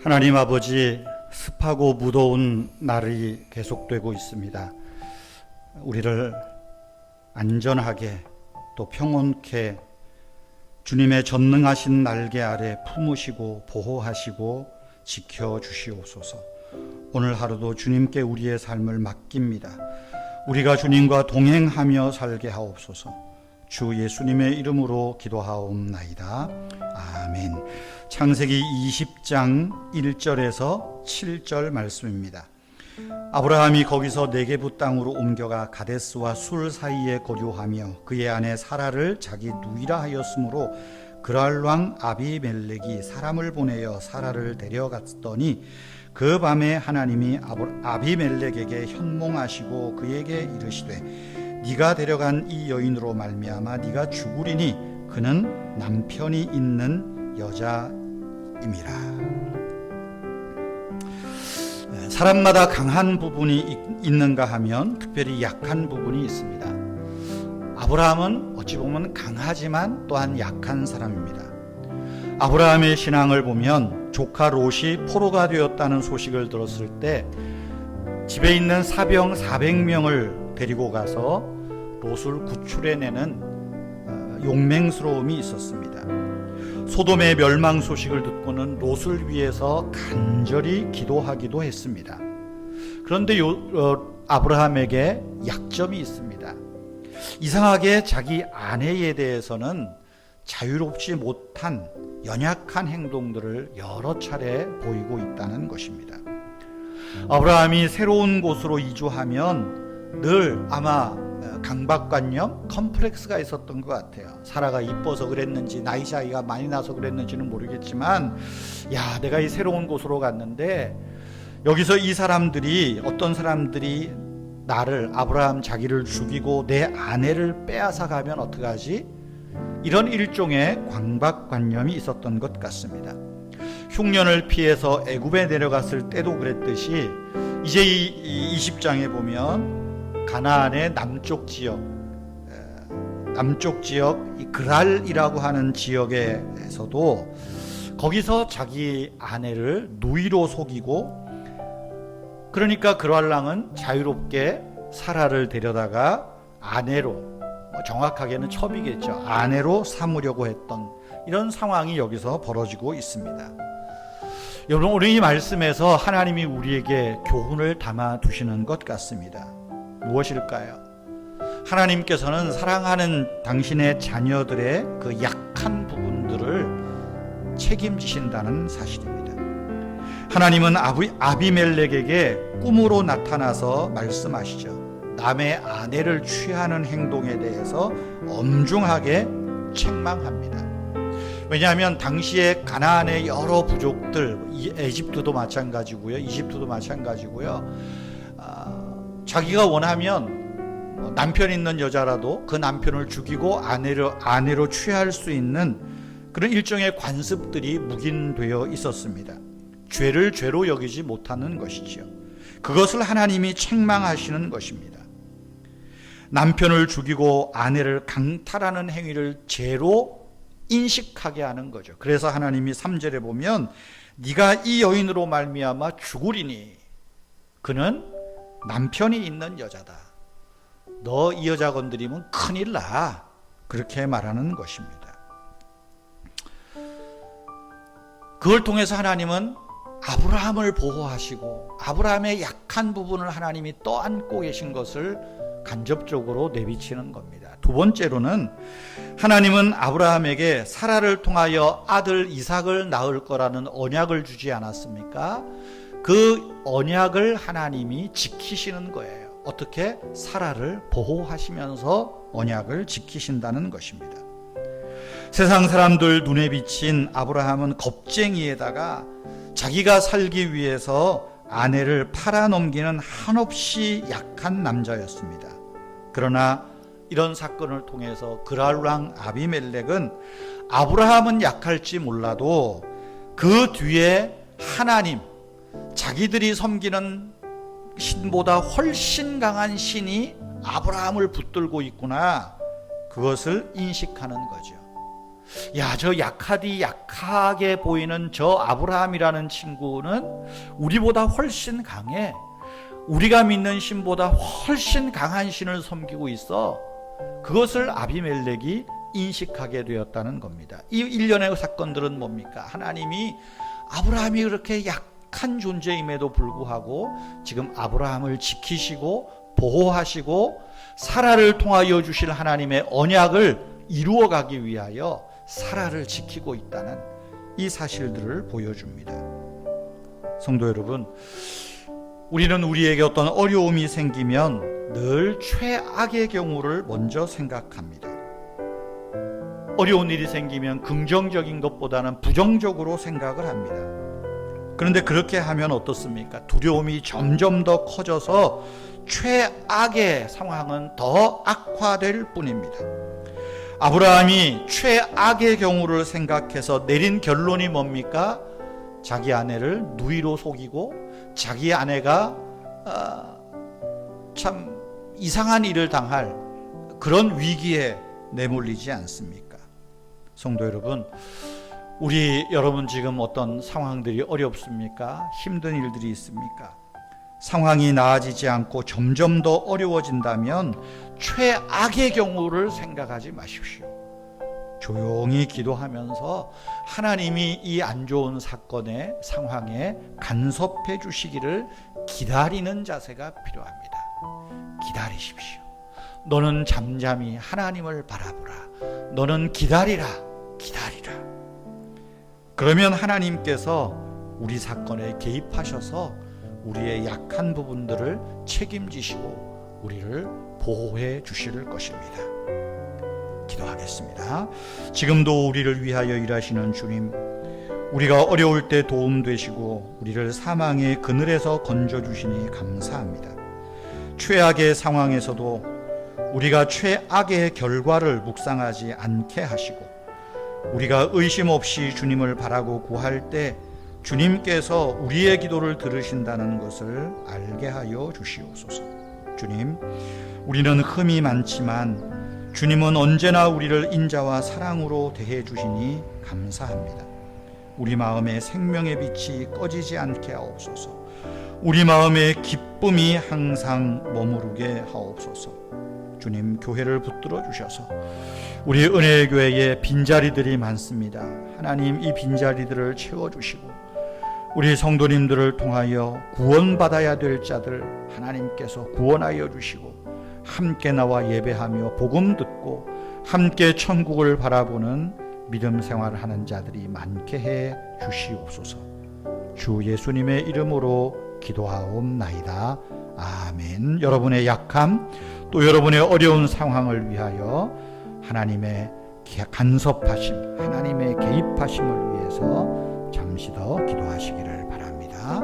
하나님 아버지, 습하고 무더운 날이 계속되고 있습니다. 우리를 안전하게 또 평온케 주님의 전능하신 날개 아래 품으시고 보호하시고 지켜주시옵소서. 오늘 하루도 주님께 우리의 삶을 맡깁니다. 우리가 주님과 동행하며 살게 하옵소서. 주 예수님의 이름으로 기도하옵나이다. 아멘. 창세기 20장 1절에서 7절 말씀입니다. 아브라함이 거기서 네게부 땅으로 옮겨가 가데스와 술 사이에 거주하며 그의 아내 사라를 자기 누이라 하였으므로 그랄 왕 아비멜렉이 사람을 보내어 사라를 데려갔더니 그 밤에 하나님이 아비멜렉에게 현몽하시고 그에게 이르시되 네가 데려간 이 여인으로 말미암아 네가 죽으리니 그는 남편이 있는 여자임이라. 사람마다 강한 부분이 있는가 하면 특별히 약한 부분이 있습니다. 아브라함은 어찌 보면 강하지만 또한 약한 사람입니다. 아브라함의 신앙을 보면 조카 롯이 포로가 되었다는 소식을 들었을 때 집에 있는 사병 400명을 데리고 가서 롯을 구출해내는 용맹스러움이 있었습니다. 소돔의 멸망 소식을 듣고는 롯을 위해서 간절히 기도하기도 했습니다. 그런데 아브라함에게 약점이 있습니다. 이상하게 자기 아내에 대해서는 자유롭지 못한 연약한 행동들을 여러 차례 보이고 있다는 것입니다. 아브라함이 새로운 곳으로 이주하면 늘 아마 강박관념, 컴플렉스가 있었던 것 같아요. 사라가 이뻐서 그랬는지 나이 차이가 많이 나서 그랬는지는 모르겠지만 내가 이 새로운 곳으로 갔는데 여기서 이 사람들이 어떤 사람들이 나를 아브라함 자기를 죽이고 내 아내를 빼앗아 가면 어떡하지? 이런 일종의 강박관념이 있었던 것 같습니다. 흉년을 피해서 애굽에 내려갔을 때도 그랬듯이 이제 이 20장에 보면 가나안의 남쪽 지역 이 그랄이라고 하는 지역에서도 거기서 자기 아내를 누이로 속이고 그러니까 그랄 왕은 자유롭게 사라를 데려다가 아내로 정확하게는 첩이겠죠. 아내로 삼으려고 했던 이런 상황이 여기서 벌어지고 있습니다. 여러분, 오늘 이 말씀에서 하나님이 우리에게 교훈을 담아 두시는 것 같습니다. 무엇일까요? 하나님께서는 사랑하는 당신의 자녀들의 그 약한 부분들을 책임지신다는 사실입니다. 하나님은 아비멜렉에게 꿈으로 나타나서 말씀하시죠. 남의 아내를 취하는 행동에 대해서 엄중하게 책망합니다. 왜냐하면 당시에 가나안의 여러 부족들, 이집트도 마찬가지고요. 자기가 원하면 남편 있는 여자라도 그 남편을 죽이고 아내로 취할 수 있는 그런 일종의 관습들이 묵인되어 있었습니다. 죄를 죄로 여기지 못하는 것이지요. 그것을 하나님이 책망하시는 것입니다. 남편을 죽이고 아내를 강탈하는 행위를 죄로 인식하게 하는 거죠. 그래서 하나님이 3절에 보면 네가 이 여인으로 말미암아 죽으리니 그는 남편이 있는 여자다. 너 이 여자 건드리면 큰일 나. 그렇게 말하는 것입니다. 그걸 통해서 하나님은 아브라함을 보호하시고 아브라함의 약한 부분을 하나님이 떠안고 계신 것을 간접적으로 내비치는 겁니다. 두 번째로는 하나님은 아브라함에게 사라를 통하여 아들 이삭을 낳을 거라는 언약을 주지 않았습니까? 그 언약을 하나님이 지키시는 거예요. 어떻게? 사라를 보호하시면서 언약을 지키신다는 것입니다. 세상 사람들 눈에 비친 아브라함은 겁쟁이에다가 자기가 살기 위해서 아내를 팔아넘기는 한없이 약한 남자였습니다. 그러나 이런 사건을 통해서 그랄 왕 아비멜렉은 아브라함은 약할지 몰라도 그 뒤에 하나님, 자기들이 섬기는 신보다 훨씬 강한 신이 아브라함을 붙들고 있구나, 그것을 인식하는 거죠. 야, 저 약하게 보이는 저 아브라함이라는 친구는 우리보다 훨씬 강해. 우리가 믿는 신보다 훨씬 강한 신을 섬기고 있어. 그것을 아비멜렉이 인식하게 되었다는 겁니다. 이 일련의 사건들은 뭡니까? 하나님이 아브라함이 그렇게 약한 존재임에도 불구하고 지금 아브라함을 지키시고 보호하시고 사라를 통하여 주실 하나님의 언약을 이루어가기 위하여 사라를 지키고 있다는 이 사실들을 보여줍니다. 성도 여러분, 우리는 우리에게 어떤 어려움이 생기면 늘 최악의 경우를 먼저 생각합니다. 어려운 일이 생기면 긍정적인 것보다는 부정적으로 생각을 합니다. 그런데 그렇게 하면 어떻습니까? 두려움이 점점 더 커져서 최악의 상황은 더 악화될 뿐입니다. 아브라함이 최악의 경우를 생각해서 내린 결론이 뭡니까? 자기 아내를 누이로 속이고 자기 아내가 참 이상한 일을 당할 그런 위기에 내몰리지 않습니까? 성도 여러분, 여러분 지금 어떤 상황들이 어렵습니까? 힘든 일들이 있습니까? 상황이 나아지지 않고 점점 더 어려워진다면 최악의 경우를 생각하지 마십시오. 조용히 기도하면서 하나님이 이 안 좋은 사건의 상황에 간섭해 주시기를 기다리는 자세가 필요합니다. 기다리십시오. 너는 잠잠히 하나님을 바라보라. 너는 기다리라. 그러면 하나님께서 우리 사건에 개입하셔서 우리의 약한 부분들을 책임지시고 우리를 보호해 주실 것입니다. 기도하겠습니다. 지금도 우리를 위하여 일하시는 주님, 우리가 어려울 때 도움되시고 우리를 사망의 그늘에서 건져주시니 감사합니다. 최악의 상황에서도 우리가 최악의 결과를 묵상하지 않게 하시고 우리가 의심 없이 주님을 바라고 구할 때 주님께서 우리의 기도를 들으신다는 것을 알게 하여 주시옵소서. 주님, 우리는 흠이 많지만 주님은 언제나 우리를 인자와 사랑으로 대해 주시니 감사합니다. 우리 마음에 생명의 빛이 꺼지지 않게 하옵소서. 우리 마음에 기쁨이 항상 머무르게 하옵소서. 주님, 교회를 붙들어 주셔서 우리 은혜교회에 빈자리들이 많습니다. 하나님, 이 빈자리들을 채워주시고 우리 성도님들을 통하여 구원받아야 될 자들 하나님께서 구원하여 주시고 함께 나와 예배하며 복음 듣고 함께 천국을 바라보는 믿음 생활을 하는 자들이 많게 해 주시옵소서. 주 예수님의 이름으로 기도하옵나이다. 아멘. 여러분의 약함 또 여러분의 어려운 상황을 위하여 하나님의 간섭하심, 하나님의 개입하심을 위해서 잠시 더 기도하시기를 바랍니다.